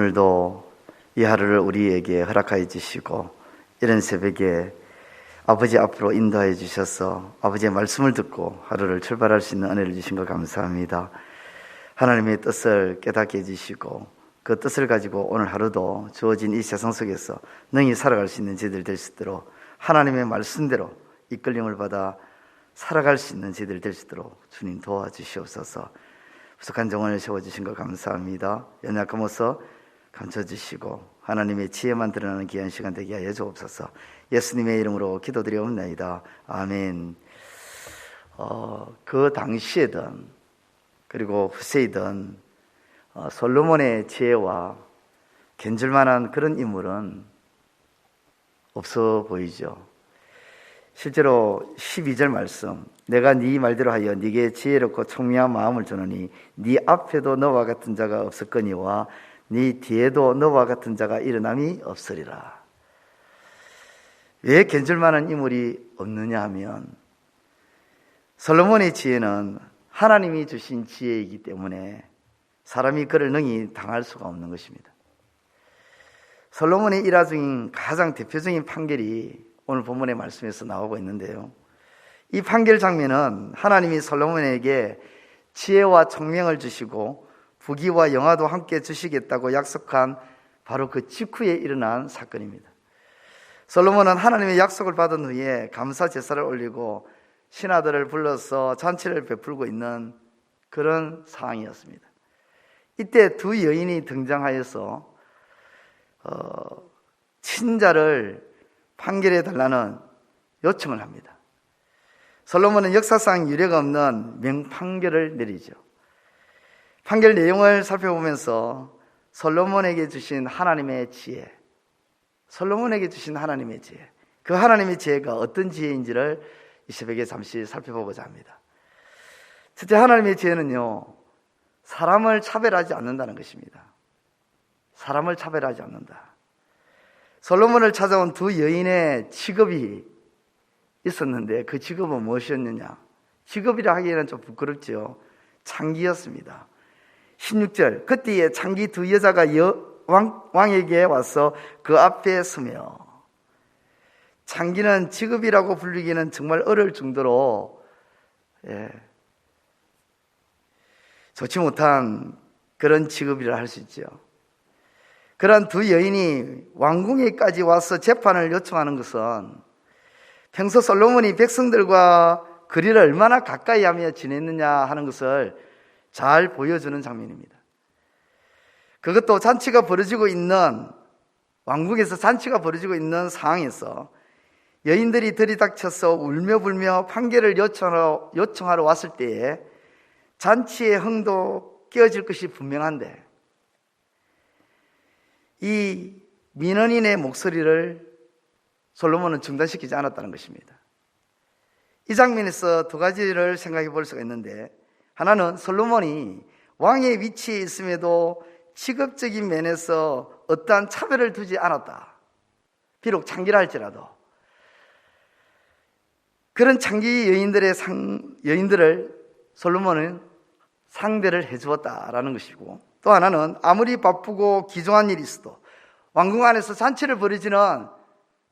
오늘도 이 하루를 우리에게 허락하여 주시고 이런 새벽에 아버지 앞으로 인도하여 주셔서 아버지의 말씀을 듣고 하루를 출발할 수 있는 은혜를 주신 것 감사합니다. 하나님의 뜻을 깨닫게 해주시고 그 뜻을 가지고 오늘 하루도 주어진 이 세상 속에서 능히 살아갈 수 있는 저희들 될 수 있도록 하나님의 말씀대로 이끌림을 받아 살아갈 수 있는 저희들 될 수 있도록 주님 도와주시옵소서. 부족한 정원을 세워주신 것 감사합니다. 연약함으로써 감춰주시고 하나님의 지혜만 드러나는 귀한 시간 되게 하여 주옵소서. 예수님의 이름으로 기도드리옵나이다. 아멘. 그 당시에든 그리고 후세이든 솔로몬의 지혜와 견줄만한 그런 인물은 없어 보이죠. 실제로 12절 말씀, 내가 네 말대로 하여 네게 지혜롭고 총명한 마음을 주노니 네 앞에도 너와 같은 자가 없었거니와 네 뒤에도 너와 같은 자가 일어남이 없으리라. 왜 견줄만한 인물이 없느냐 하면 솔로몬의 지혜는 하나님이 주신 지혜이기 때문에 사람이 그를 능히 당할 수가 없는 것입니다. 솔로몬의 일화 중인 가장 대표적인 판결이 오늘 본문의 말씀에서 나오고 있는데요, 이 판결 장면은 하나님이 솔로몬에게 지혜와 총명을 주시고 부귀와 영화도 함께 주시겠다고 약속한 바로 그 직후에 일어난 사건입니다. 솔로몬은 하나님의 약속을 받은 후에 감사 제사를 올리고 신하들을 불러서 잔치를 베풀고 있는 그런 상황이었습니다. 이때 두 여인이 등장하여서 친자를 판결해 달라는 요청을 합니다. 솔로몬은 역사상 유례가 없는 명판결을 내리죠. 판결 내용을 살펴보면서 솔로몬에게 주신 하나님의 지혜, 솔로몬에게 주신 하나님의 지혜, 그 하나님의 지혜가 어떤 지혜인지를 이 새벽에 잠시 살펴보고자 합니다. 첫째, 하나님의 지혜는요, 사람을 차별하지 않는다는 것입니다. 사람을 차별하지 않는다. 솔로몬을 찾아온 두 여인의 직업이 있었는데 그 직업은 무엇이었느냐? 직업이라 하기에는 좀 부끄럽죠. 창기였습니다. 16절, 그때에 창기 두 여자가 왕에게 와서 그 앞에 서며, 창기는 직업이라고 불리기는 정말 어려울 정도로 좋지 못한 그런 직업이라 할 수 있죠. 그런 두 여인이 왕궁에까지 와서 재판을 요청하는 것은 평소 솔로몬이 백성들과 거리를 얼마나 가까이 하며 지냈느냐 하는 것을 잘 보여주는 장면입니다. 그것도 잔치가 벌어지고 있는, 왕궁에서 잔치가 벌어지고 있는 상황에서 여인들이 들이닥쳐서 울며불며 판결을 요청하러 왔을 때에 잔치의 흥도 깨어질 것이 분명한데 이 민원인의 목소리를 솔로몬은 중단시키지 않았다는 것입니다. 이 장면에서 두 가지를 생각해 볼 수가 있는데, 하나는 솔로몬이 왕의 위치에 있음에도 직업적인 면에서 어떠한 차별을 두지 않았다. 비록 창기라 할지라도 그런 창기 여인들을 솔로몬은 상대를 해주었다라는 것이고, 또 하나는 아무리 바쁘고 기종한 일이 있어도 왕궁 안에서 잔치를 벌이지는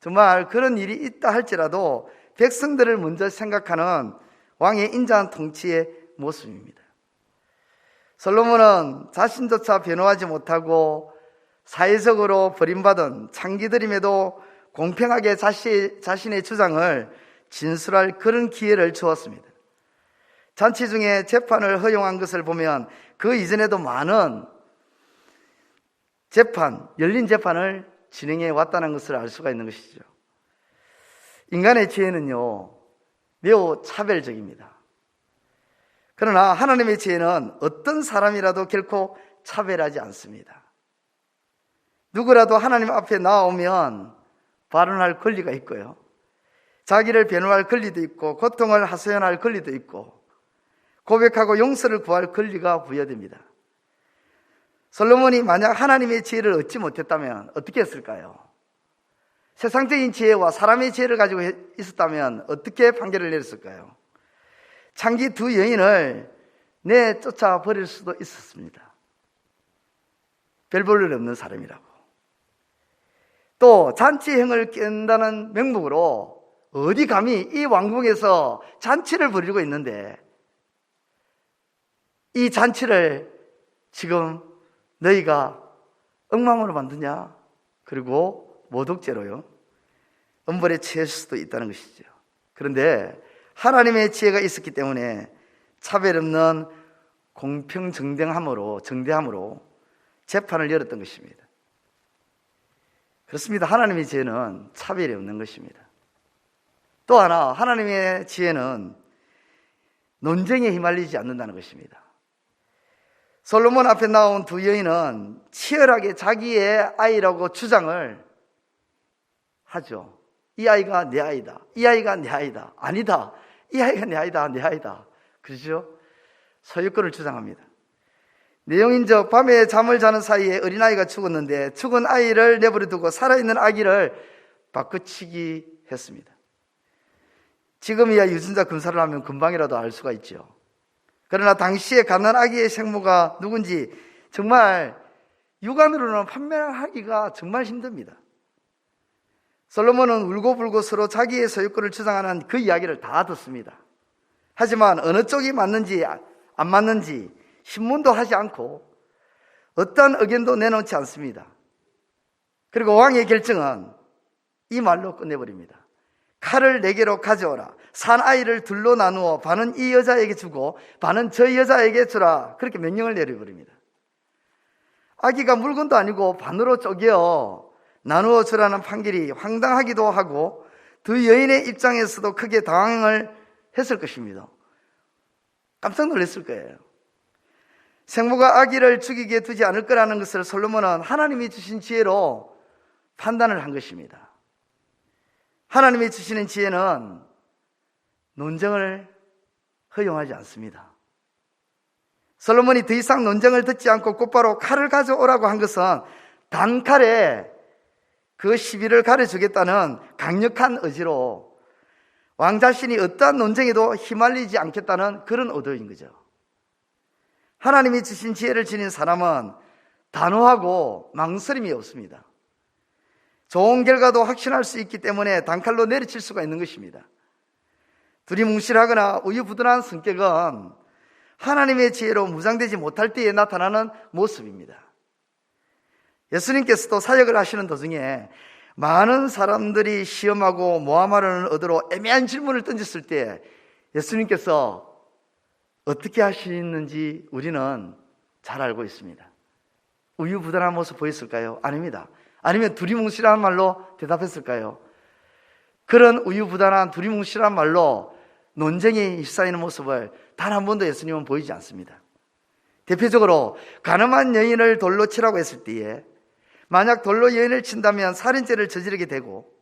정말 그런 일이 있다 할지라도 백성들을 먼저 생각하는 왕의 인자한 통치의 모습입니다. 솔로몬은 자신조차 변호하지 못하고 사회적으로 버림받은 창기들임에도 공평하게 자신의 주장을 진술할 그런 기회를 주었습니다. 잔치 중에 재판을 허용한 것을 보면 그 이전에도 많은 열린 재판을 진행해 왔다는 것을 알 수가 있는 것이죠. 인간의 지혜는요, 매우 차별적입니다. 그러나 하나님의 지혜는 어떤 사람이라도 결코 차별하지 않습니다. 누구라도 하나님 앞에 나오면 발언할 권리가 있고요, 자기를 변호할 권리도 있고, 고통을 하소연할 권리도 있고, 고백하고 용서를 구할 권리가 부여됩니다. 솔로몬이 만약 하나님의 지혜를 얻지 못했다면 어떻게 했을까요? 세상적인 지혜와 사람의 지혜를 가지고 있었다면 어떻게 판결을 내렸을까요? 창기 두 여인을 내쫓아 버릴 수도 있었습니다. 별 볼 일 없는 사람이라고. 또 잔치행을 깬다는 명목으로 어디 감히 이 왕궁에서 잔치를 벌이고 있는데 이 잔치를 지금 너희가 엉망으로 만드냐? 그리고 모독죄로요, 엄벌에 처할 수도 있다는 것이죠. 그런데 하나님의 지혜가 있었기 때문에 차별 없는 공평정대함으로 재판을 열었던 것입니다. 그렇습니다. 하나님의 지혜는 차별이 없는 것입니다. 또 하나, 하나님의 지혜는 논쟁에 휘말리지 않는다는 것입니다. 솔로몬 앞에 나온 두 여인은 치열하게 자기의 아이라고 주장을 하죠. 이 아이가 내 아이다. 이 아이가 내 아이다. 아니다. 이 아이가 내 아이다. 내 아이다. 그렇죠? 소유권을 주장합니다. 내용인즉 밤에 잠을 자는 사이에 어린아이가 죽었는데 죽은 아이를 내버려 두고 살아있는 아기를 바꾸치기 했습니다. 지금이야 유전자 검사를 하면 금방이라도 알 수가 있죠. 그러나 당시에 갓난 아기의 생모가 누군지 정말 육안으로는 판명하기가 정말 힘듭니다. 솔로몬은 울고불고 서로 자기의 소유권을 주장하는 그 이야기를 다 듣습니다. 하지만 어느 쪽이 맞는지 안 맞는지 신문도 하지 않고 어떤 의견도 내놓지 않습니다. 그리고 왕의 결정은 이 말로 끝내버립니다. 칼을 4개로 가져오라. 산 아이를 둘로 나누어 반은 이 여자에게 주고 반은 저 여자에게 주라. 그렇게 명령을 내려버립니다. 아기가 물건도 아니고 반으로 쪼개어 나누어 주라는 판결이 황당하기도 하고 두 여인의 입장에서도 크게 당황을 했을 것입니다. 깜짝 놀랐을 거예요. 생모가 아기를 죽이게 두지 않을 거라는 것을 솔로몬은 하나님이 주신 지혜로 판단을 한 것입니다. 하나님이 주시는 지혜는 논쟁을 허용하지 않습니다. 솔로몬이 더 이상 논쟁을 듣지 않고 곧바로 칼을 가져오라고 한 것은 단칼에 그 시비를 가려주겠다는 강력한 의지로 왕 자신이 어떠한 논쟁에도 휘말리지 않겠다는 그런 의도인 거죠. 하나님이 주신 지혜를 지닌 사람은 단호하고 망설임이 없습니다. 좋은 결과도 확신할 수 있기 때문에 단칼로 내리칠 수가 있는 것입니다. 두리뭉실하거나 우유부단한 성격은 하나님의 지혜로 무장되지 못할 때에 나타나는 모습입니다. 예수님께서도 사역을 하시는 도중에 많은 사람들이 시험하고 모함하려는 의도로 애매한 질문을 던졌을 때 예수님께서 어떻게 하시는지 우리는 잘 알고 있습니다. 우유부단한 모습 보였을까요? 아닙니다. 아니면 두리뭉실한 말로 대답했을까요? 그런 우유부단한 두리뭉실한 말로 논쟁에 휩싸이는 모습을 단 한 번도 예수님은 보이지 않습니다. 대표적으로 가늠한 여인을 돌로 치라고 했을 때에 만약 돌로 여인을 친다면 살인죄를 저지르게 되고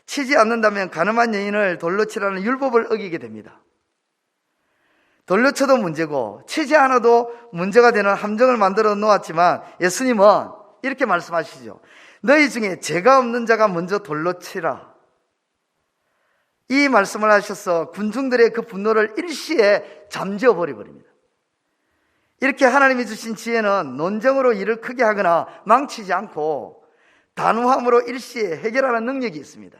치지 않는다면 가늠한 여인을 돌로 치라는 율법을 어기게 됩니다. 돌로 쳐도 문제고 치지 않아도 문제가 되는 함정을 만들어 놓았지만 예수님은 이렇게 말씀하시죠. 너희 중에 죄가 없는 자가 먼저 돌로 치라. 이 말씀을 하셔서 군중들의 그 분노를 일시에 잠재워 버립니다. 이렇게 하나님이 주신 지혜는 논쟁으로 일을 크게 하거나 망치지 않고 단호함으로 일시에 해결하는 능력이 있습니다.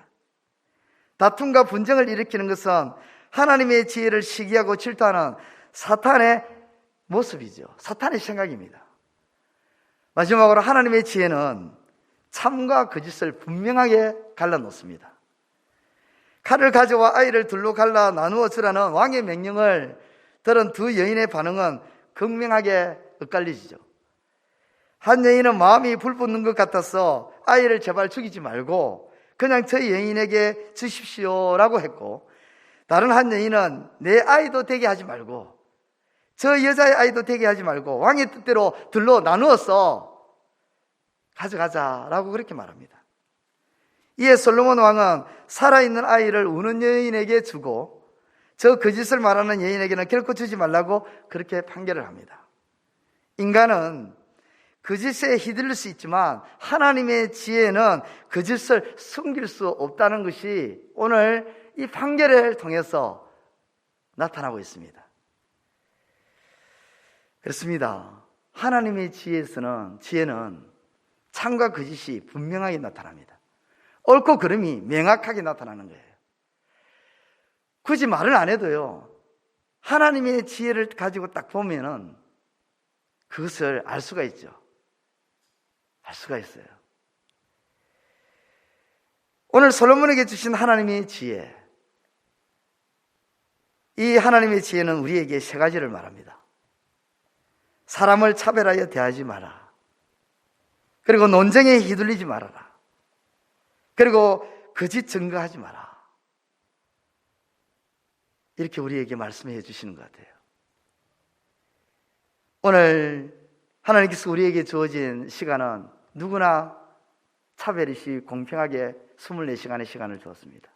다툼과 분쟁을 일으키는 것은 하나님의 지혜를 시기하고 질투하는 사탄의 모습이죠. 사탄의 생각입니다. 마지막으로 하나님의 지혜는 참과 거짓을 분명하게 갈라놓습니다. 칼을 가져와 아이를 둘로 갈라 나누어 주라는 왕의 명령을 들은 두 여인의 반응은 극명하게 엇갈리지죠. 한 여인은 마음이 불붙는 것 같아서 아이를 제발 죽이지 말고 그냥 저 여인에게 주십시오라고 했고, 다른 한 여인은 내 아이도 되게 하지 말고 저 여자의 아이도 되게 하지 말고 왕의 뜻대로 둘로 나누어서 가져가자라고 그렇게 말합니다. 이에 솔로몬 왕은 살아있는 아이를 우는 여인에게 주고 저 거짓을 말하는 여인에게는 결코 주지 말라고 그렇게 판결을 합니다. 인간은 거짓에 휘둘릴 수 있지만 하나님의 지혜는 거짓을 숨길 수 없다는 것이 오늘 이 판결을 통해서 나타나고 있습니다. 그렇습니다. 하나님의 지혜는 참과 거짓이 분명하게 나타납니다. 옳고 그름이 명확하게 나타나는 거예요. 굳이 말을 안 해도요, 하나님의 지혜를 가지고 딱 보면은 그것을 알 수가 있죠. 알 수가 있어요. 오늘 솔로몬에게 주신 하나님의 지혜, 이 하나님의 지혜는 우리에게 세 가지를 말합니다. 사람을 차별하여 대하지 마라. 그리고 논쟁에 휘둘리지 말아라. 그리고 거짓 증거하지 마라. 이렇게 우리에게 말씀해 주시는 것 같아요. 오늘 하나님께서 우리에게 주어진 시간은 누구나 차별 없이 공평하게 24시간의 시간을 주었습니다.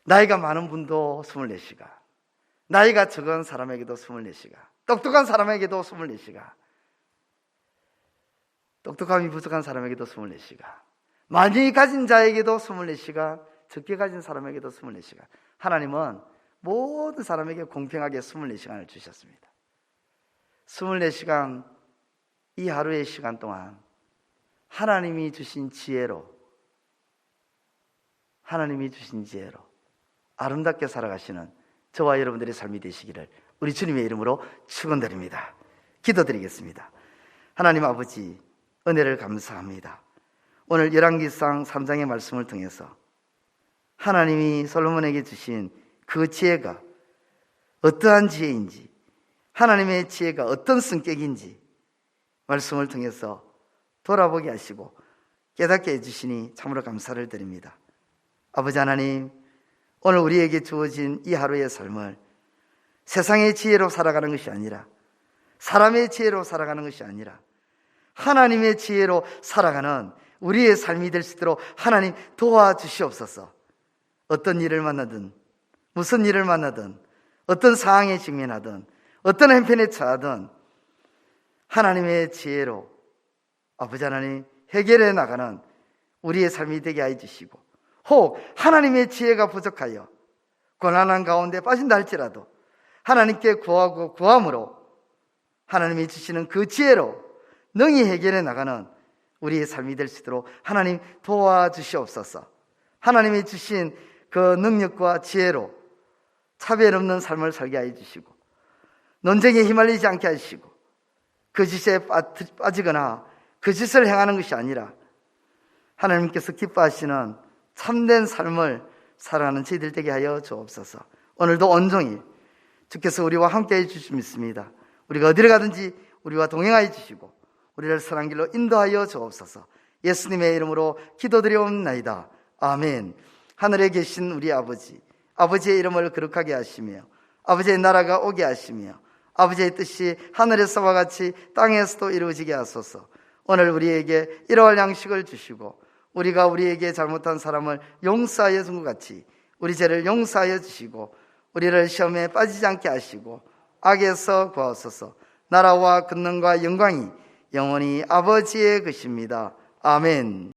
나이가 많은 분도 24시간, 나이가 적은 사람에게도 24시간, 똑똑한 사람에게도 24시간, 똑똑함이 부족한 사람에게도 24시간, 많이 가진 자에게도 24시간, 적게 가진 사람에게도 24시간. 하나님은 모든 사람에게 공평하게 24시간을 주셨습니다. 24시간, 이 하루의 시간 동안 하나님이 주신 지혜로 아름답게 살아가시는 저와 여러분들의 삶이 되시기를 우리 주님의 이름으로 축원드립니다. 기도드리겠습니다. 하나님 아버지, 은혜를 감사합니다. 오늘 열왕기상 3장의 말씀을 통해서 하나님이 솔로몬에게 주신 그 지혜가 어떠한 지혜인지, 하나님의 지혜가 어떤 성격인지 말씀을 통해서 돌아보게 하시고 깨닫게 해주시니 참으로 감사를 드립니다. 아버지 하나님, 오늘 우리에게 주어진 이 하루의 삶을 세상의 지혜로 살아가는 것이 아니라, 사람의 지혜로 살아가는 것이 아니라 하나님의 지혜로 살아가는 우리의 삶이 될 수 있도록 하나님 도와주시옵소서. 어떤 일을 만나든, 무슨 일을 만나든, 어떤 상황에 직면하든, 어떤 형편에 처하든 하나님의 지혜로 아버지 하나님 해결해 나가는 우리의 삶이 되게 하여 주시고, 혹 하나님의 지혜가 부족하여 고난한 가운데 빠진다 할지라도 하나님께 구하고 구함으로 하나님이 주시는 그 지혜로 능히 해결해 나가는 우리의 삶이 될 수 있도록 하나님 도와주시옵소서. 하나님이 주신 그 능력과 지혜로 차별 없는 삶을 살게 하여 주시고, 논쟁에 휘말리지 않게 하시고, 거짓에 빠지거나 거짓을 행하는 것이 아니라 하나님께서 기뻐하시는 참된 삶을 살아가는 저희들 되게 하여 주옵소서. 오늘도 온종일 주께서 우리와 함께 해 주실 믿습니다. 우리가 어디를 가든지 우리와 동행하여 주시고 우리를 선한 길로 인도하여 주옵소서. 예수님의 이름으로 기도드리옵나이다. 아멘. 하늘에 계신 우리 아버지, 아버지의 이름을 거룩하게 하시며 아버지의 나라가 오게 하시며 아버지의 뜻이 하늘에서와 같이 땅에서도 이루어지게 하소서. 오늘 우리에게 일용할 양식을 주시고 우리가 우리에게 잘못한 사람을 용서하여 준 것 같이 우리 죄를 용서하여 주시고 우리를 시험에 빠지지 않게 하시고 악에서 구하소서. 나라와 권능과 영광이 영원히 아버지의 것입니다. 아멘.